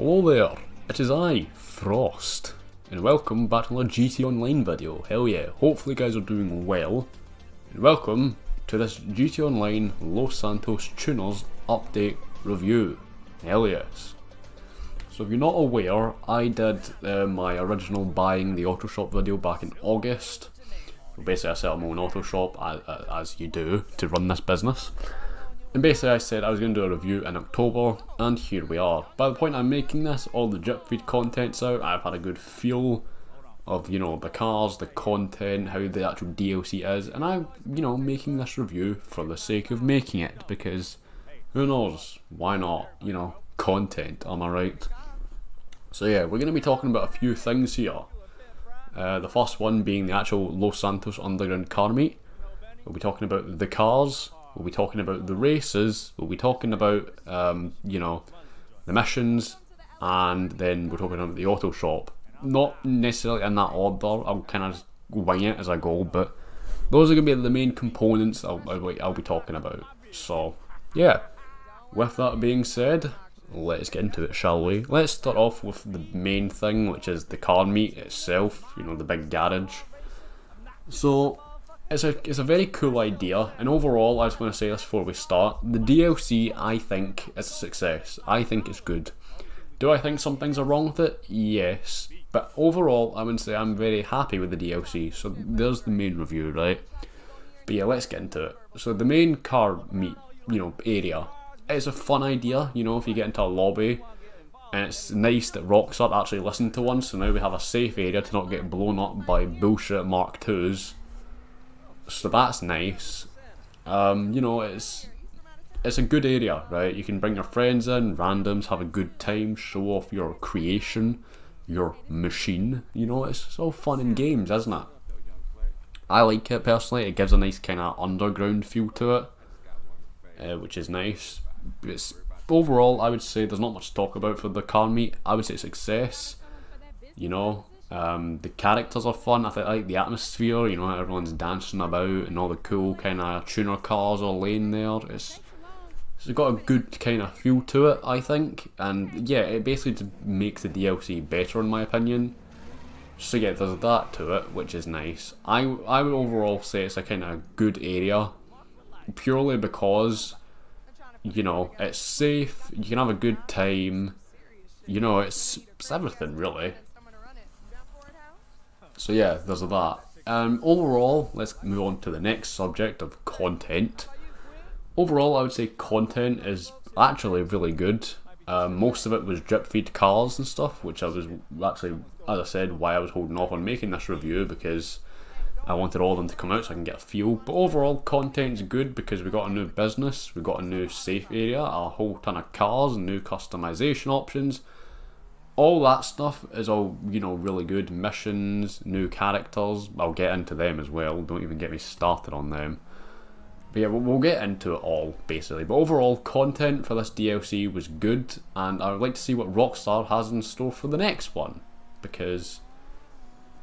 Hello there, it is I, Frost, and welcome back to another GT Online video. Hell yeah, hopefully you guys are doing well, and welcome to this GT Online Los Santos Tuners update review. Hell yes. So if you're not aware, I did my original buying the auto shop video back in August. Basically I set up my own auto shop, as you do, to run this business. And basically I said I was going to do a review in October, and here we are. By the point I'm making this, all the drip feed content's out. I've had a good feel of, you know, the cars, the content, how the actual DLC is, and I'm, you know, making this review for the sake of making it, because who knows, why not, you know, content, am I right? So yeah, we're going to be talking about a few things here. The first one being the actual Los Santos Underground car meet. We'll be talking about the cars. We'll be talking about the races, we'll be talking about, you know, the missions, and then we're talking about the auto shop. Not necessarily in that order, I'll kind of just wing it as I go, but those are going to be the main components I'll be talking about. So, yeah, with that being said, let's get into it, shall we? Let's start off with the main thing, which is the car meet itself, you know, the big garage. So, it's a very cool idea, and overall, I just want to say this before we start, the DLC I think is a success. I think it's good. Do I think some things are wrong with it? Yes. But overall, I would say I'm very happy with the DLC, so there's the main review, right? But yeah, let's get into it. So the main car meet, you know, area, it's a fun idea, you know, if you get into a lobby, and it's nice that Rockstar actually listened to one, so now we have a safe area to not get blown up by bullshit Mark IIs. So that's nice. You know, it's a good area, right? You can bring your friends in, randoms, have a good time, show off your creation, your machine. You know, it's all fun and games, isn't it? I like it personally. It gives a nice kind of underground feel to it, which is nice. It's overall, I would say there's not much to talk about for the car meet. I would say success. You know. The characters are fun. I like the atmosphere, you know, everyone's dancing about and all the cool kind of tuner cars are laying there. It's got a good kind of feel to it, I think, and yeah, it basically makes the DLC better in my opinion. So yeah, there's that to it, which is nice. I would overall say it's a kind of good area, purely because, you know, it's safe, you can have a good time, you know, it's everything really. So yeah, there's that. Overall, let's move on to the next subject of content. Overall, I would say content is actually really good. Most of it was drip feed cars and stuff, which I was actually, as I said, why I was holding off on making this review, because I wanted all of them to come out so I can get a feel. But overall, content's good because we got a new business, we got a new safe area, a whole ton of cars, new customization options. All that stuff is all, you know, really good. Missions, new characters, I'll get into them as well, don't even get me started on them. But yeah, we'll get into it all, basically. But overall, content for this DLC was good, and I would like to see what Rockstar has in store for the next one. Because,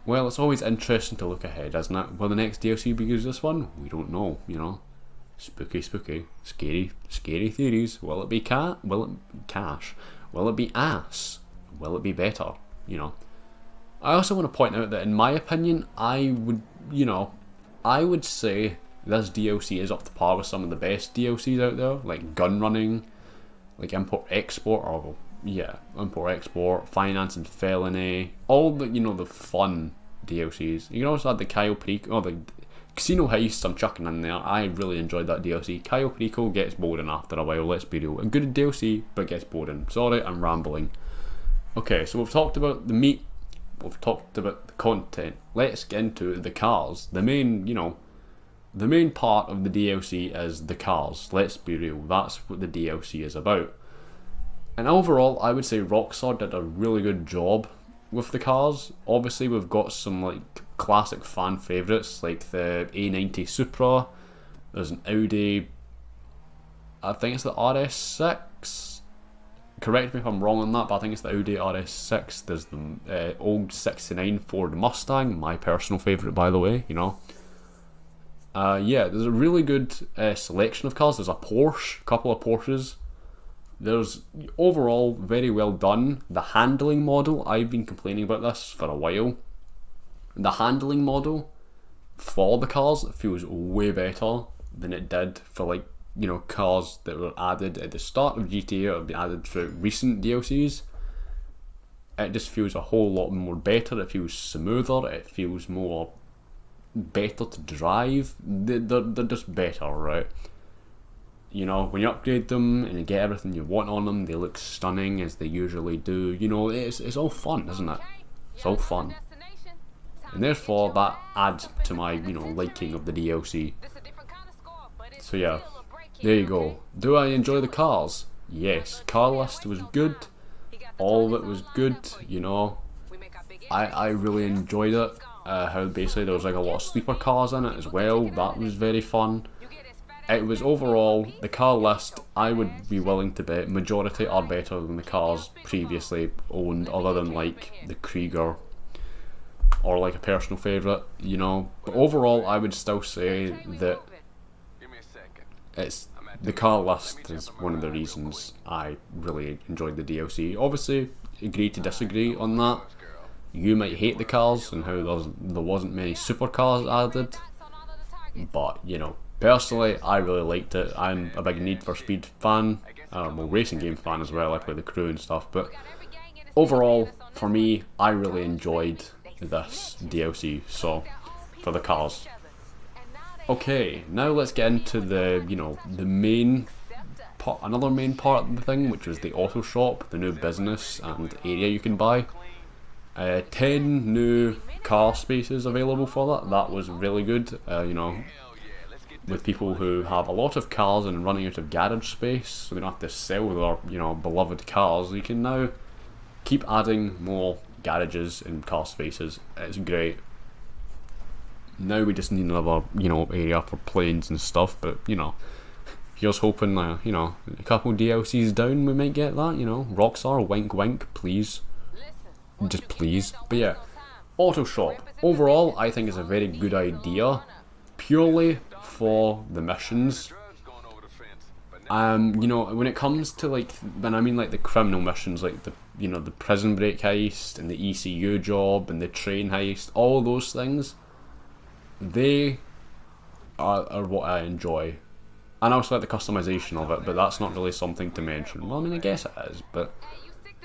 well, it's always interesting to look ahead, isn't it? Will the next DLC be as this one? We don't know, you know. Spooky, spooky, scary, scary theories. Will it be will it cash? Will it be ass? Will it be better? You know. I also want to point out that in my opinion, I would say this DLC is up to par with some of the best DLCs out there, like gun running, like import-export, or yeah, import-export, finance and felony, all the, you know, the fun DLCs. You can also add the Cayo Perico, or the Casino Heists I'm chucking in there. I really enjoyed that DLC. Cayo Perico gets boring after a while, let's be real. A good DLC, but gets boring. Sorry, I'm rambling. Okay, so we've talked about the meat, we've talked about the content. Let's get into the cars. The main, you know, the main part of the DLC is the cars. Let's be real, that's what the DLC is about. And overall, I would say Rockstar did a really good job with the cars. Obviously, we've got some like classic fan favourites, like the A90 Supra. There's an Audi, I think it's the RS6. Correct me if I'm wrong on that, but I think it's the Audi RS6. There's the old 69 Ford Mustang, my personal favourite by the way, you know. Yeah, there's a really good selection of cars. There's a Porsche, a couple of Porsches. There's overall very well done. The handling model, I've been complaining about this for a while. The handling model for the cars feels way better than it did for, like, you know, cars that were added at the start of GTA or have been added through recent DLCs. It just feels a whole lot more better. It feels smoother. It feels more better to drive. They're just better, right? You know, when you upgrade them and you get everything you want on them, they look stunning as they usually do. You know, it's all fun, isn't it? It's all fun. And therefore, that adds to my, you know, liking of the DLC. So yeah, there you go. Do I enjoy the cars? Yes. Car list was good. All of it was good, you know. I really enjoyed it. How basically there was like a lot of sleeper cars in it as well. That was very fun. It was overall, the car list, I would be willing to bet majority are better than the cars previously owned, other than like the Krieger or like a personal favourite, you know. But overall, I would still say that the car list is one of the reasons I really enjoyed the DLC. Obviously, agree to disagree on that. You might hate the cars and how there wasn't many supercars added, but you know, personally, I really liked it. I'm a big Need for Speed fan, well, racing game fan as well. I play the crew and stuff, but overall, for me, I really enjoyed this DLC. So, for the cars. Okay, now let's get into the, you know, the main part, another main part of the thing, which was the auto shop, the new business and area you can buy. 10 new car spaces available for that. That was really good, you know, with people who have a lot of cars and running out of garage space, so they don't have to sell their, you know, beloved cars. You can now keep adding more garages and car spaces. It's great. Now we just need another, you know, area for planes and stuff, but, you know, here's hoping, you know, a couple DLCs down we might get that, you know. Rockstar, wink wink, please. Just please. But yeah, auto shop. Overall, I think it's a very good idea, purely for the missions. You know, when it comes to, like, when I mean like the criminal missions, like the, you know, the prison break heist and the ECU job and the train heist, all those things, they are what I enjoy. And I also like the customization of it, but that's not really something to mention. Well, I mean, I guess it is, but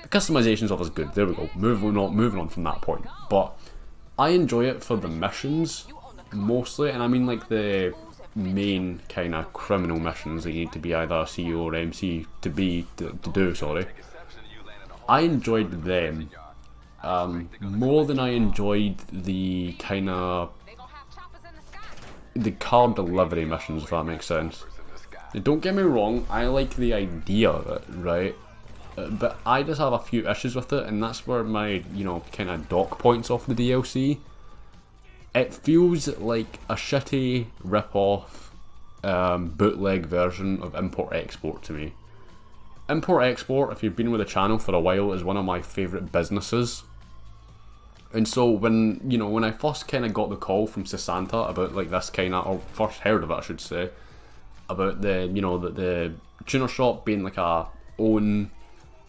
the customization's always good. There we go. Moving on from that point. But I enjoy it for the missions mostly, and I mean like the main kind of criminal missions that you need to be either a CEO or MC to do. Sorry, I enjoyed them more than I enjoyed the kind of the car delivery missions, if that makes sense. Don't get me wrong, I like the idea of it, right? But I just have a few issues with it, and that's where my, you know, kind of dock points off the DLC. It feels like a shitty rip-off bootleg version of Import-Export to me. Import-Export, if you've been with the channel for a while, is one of my favourite businesses. And so when, you know, when I first kind of got the call from Santa about like this kind of, or first heard of it I should say, about the, you know, the tuner shop being like a own,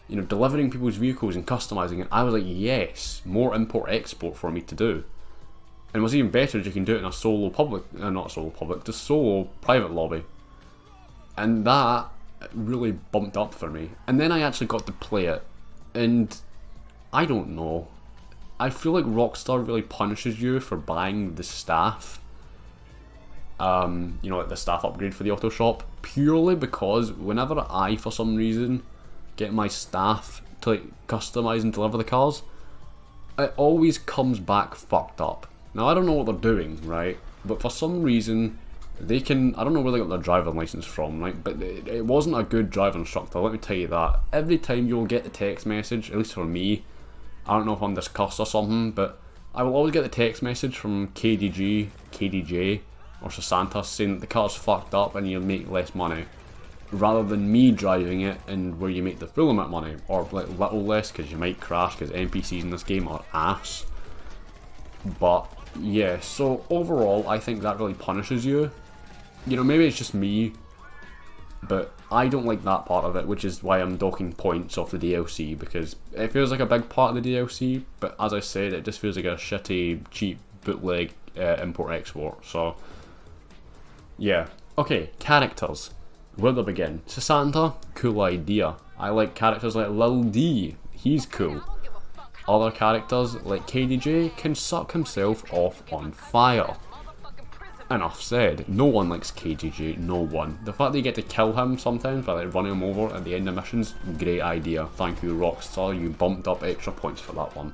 you know, delivering people's vehicles and customizing it, I was like, yes, more import-export for me to do. And what's even better is you can do it in a solo public, not solo public, just solo private lobby. And that really bumped up for me. And then I actually got to play it, and I don't know. I feel like Rockstar really punishes you for buying the staff. You know, like the staff upgrade for the auto shop, purely because whenever I, for some reason, get my staff to like customize and deliver the cars, it always comes back fucked up. Now I don't know what they're doing, right? But for some reason, they can, I don't know where they got their driving license from, right? But it wasn't a good driver instructor, let me tell you that. Every time you'll get the text message, at least for me, I don't know if I'm discussed or something, but I will always get the text message from KDJ, or Santa saying that the car's fucked up and you'll make less money, rather than me driving it and where you make the full amount of money, or like little less because you might crash because NPCs in this game are ass. But yeah, so overall I think that really punishes you. You know, maybe it's just me, But I don't like that part of it, which is why I'm docking points off the DLC, because it feels like a big part of the DLC, but as I said, it just feels like a shitty, cheap, bootleg import-export, so yeah. Okay, characters. Where do I begin? Sasanta, cool idea. I like characters like Lil D, he's cool. Other characters like KDJ can suck himself off on fire. Enough said. No one likes KDJ, no one. The fact that you get to kill him sometimes by like running him over at the end of missions, great idea. Thank you Rockstar, you bumped up extra points for that one.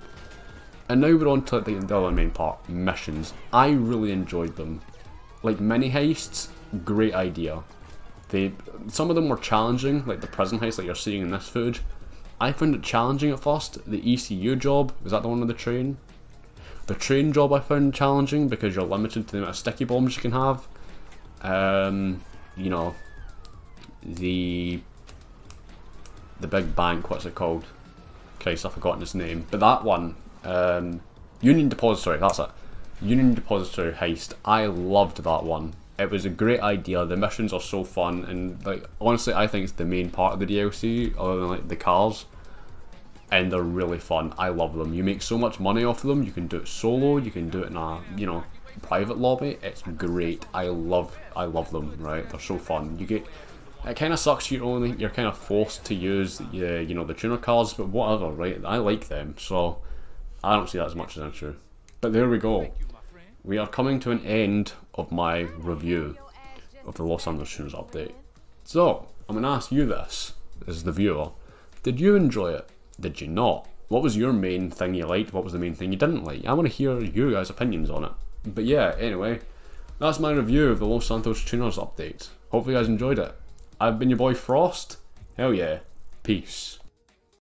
And now we're on to the other main part, missions. I really enjoyed them. Like mini heists, great idea. Some of them were challenging, like the prison heist that you're seeing in this footage. I found it challenging at first. The ECU job, was that the one with the train? The train job I found challenging because you're limited to the amount of sticky bombs you can have. You know, the big bank, what's it called? Christ, I've forgotten its name. But that one, Union Depository, that's it. Union Depository heist. I loved that one. It was a great idea. The missions are so fun, and like honestly, I think it's the main part of the DLC, other than like the cars. And they're really fun. I love them. You make so much money off of them. You can do it solo. You can do it in a, you know, private lobby. It's great. I love them. Right? They're so fun. You get. It kind of sucks. You're kind of forced to use you know, the tuner cars, but whatever. Right? I like them, so I don't see that as much as an issue. But there we go. We are coming to an end of my review of the Los Santos Tuners update. So I'm gonna ask you this, as the viewer: did you enjoy it? Did you not? What was your main thing you liked? What was the main thing you didn't like? I want to hear your guys' opinions on it. But yeah, anyway, that's my review of the Los Santos Tuners update. Hopefully you guys enjoyed it. I've been your boy Frost. Hell yeah. Peace.